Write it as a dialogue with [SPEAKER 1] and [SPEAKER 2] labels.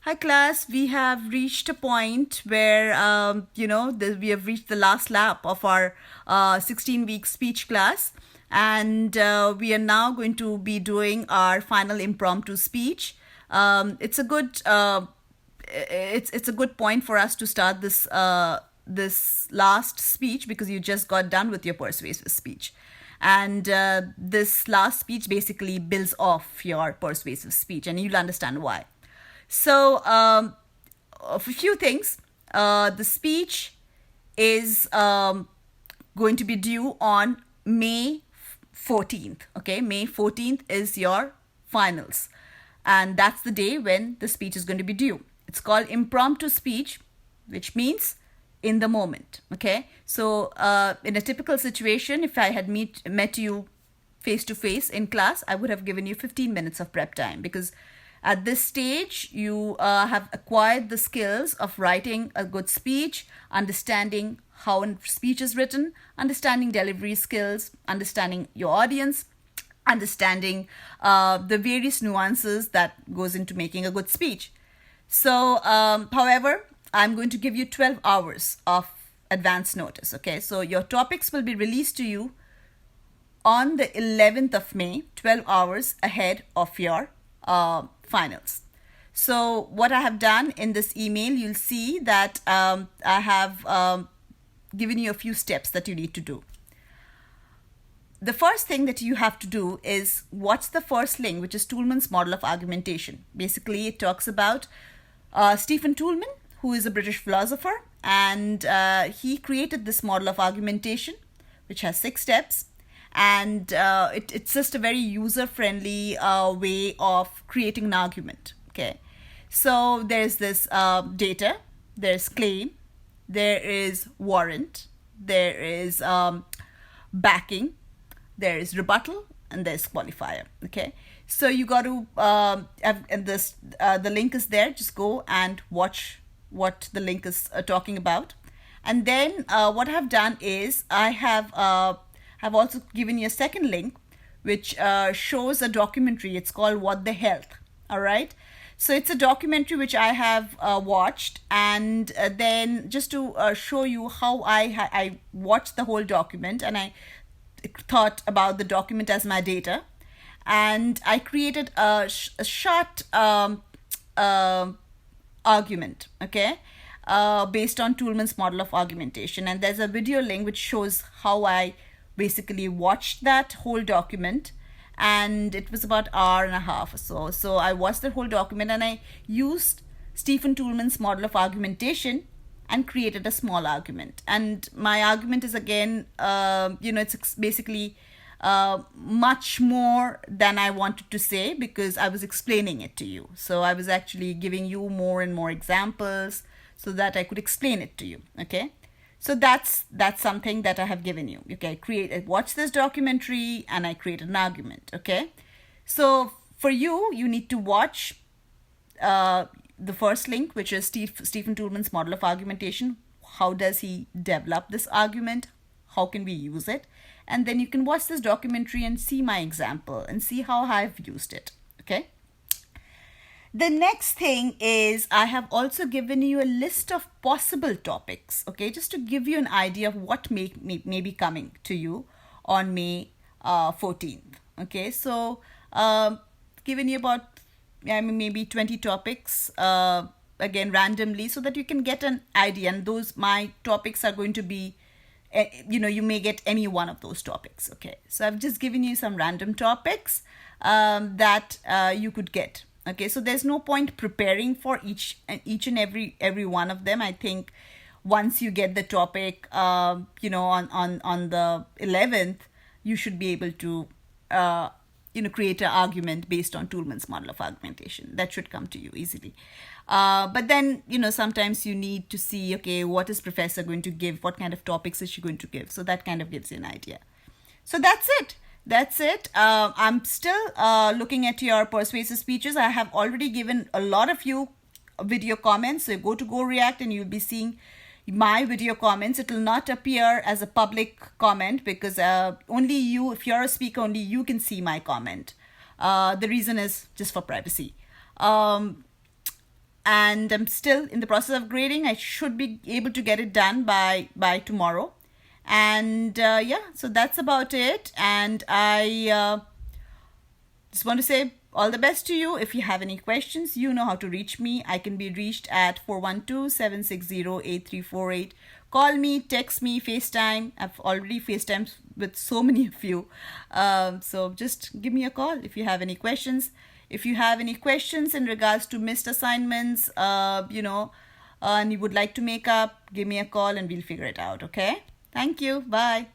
[SPEAKER 1] Hi class, we have reached a point where, we have reached the last lap of our 16-week speech class, and we are now going to be doing our final impromptu speech. It's a good it's a good point for us to start this last speech because you just got done with your persuasive speech. And this last speech basically builds off your persuasive speech, and you'll understand why. So, a few things. The speech is going to be due on May 14th. Okay, May 14th is your finals, and that's the day when the speech is going to be due. It's called impromptu speech, which means in the moment. Okay, so in a typical situation, if I had met you face to face in class, I would have given you 15 minutes of prep time because at this stage, you have acquired the skills of writing a good speech, understanding how a speech is written, understanding delivery skills, understanding your audience, understanding the various nuances that goes into making a good speech. So, however, I'm going to give you 12 hours of advance notice. Okay, so your topics will be released to you on the 11th of May, 12 hours ahead of your finals. So what I have done in this email, you'll see that I have given you a few steps that you need to do. The first thing that you have to do is watch the first link, which is Toulmin's model of argumentation. Basically, it talks about Stephen Toulmin, who is a British philosopher, and he created this model of argumentation, which has 6 steps. And it's just a very user-friendly way of creating an argument. Okay, so there's this data, there's claim, there is warrant, there is backing, there is rebuttal, and there's qualifier. Okay, so you got to and the link is there. Just go and watch what the link is talking about, and then what I've done is I've also given you a second link which shows a documentary. It's called What the Health. All right. So it's a documentary which I have watched, and then just to show you how I watched the whole document, and I thought about the document as my data, and I created a short argument. Okay. Based on Toulmin's model of argumentation, and there's a video link which shows how I basically watched that whole document, and it was about an hour and a half or so. So I watched the whole document and I used Stephen Toulmin's model of argumentation and created a small argument. And my argument is again, it's basically much more than I wanted to say because I was explaining it to you. So I was actually giving you more and more examples so that I could explain it to you. Okay. So that's something that I have given you. Okay, watch this documentary and I created an argument. Okay, so for you need to watch the first link, which is Stephen Toulmin's model of argumentation. How does he develop this argument? How can we use it? And then you can watch this documentary and see my example and see how I've used it. Okay. The next thing is I have also given you a list of possible topics, okay, just to give you an idea of what may be coming to you on May 14th. Okay, so given you about maybe 20 topics, again randomly, so that you can get an idea. And my topics are going to be, you may get any one of those topics. Okay, so I've just given you some random topics that you could get. Okay, so there's no point preparing for each and every one of them. I think once you get the topic, on the 11th, you should be able to, create an argument based on Toulmin's model of argumentation. That should come to you easily. But then, sometimes you need to see, okay, what is professor going to give? What kind of topics is she going to give? So that kind of gives you an idea. So that's it. I'm still looking at your persuasive speeches. I have already given a lot of you video comments. So go to Go React and you'll be seeing my video comments. It will not appear as a public comment because only you, if you're a speaker, only you can see my comment. The reason is just for privacy. and I'm still in the process of grading. I should be able to get it done by tomorrow. And yeah, so that's about it. And I just want to say all the best to you. If you have any questions, you know how to reach me. I can be reached at 412-760-8348. Call me, text me, FaceTime. I've already FaceTimed with so many of you. So just give me a call if you have any questions. If you have any questions in regards to missed assignments, and you would like to make up, give me a call and we'll figure it out, okay? Thank you. Bye.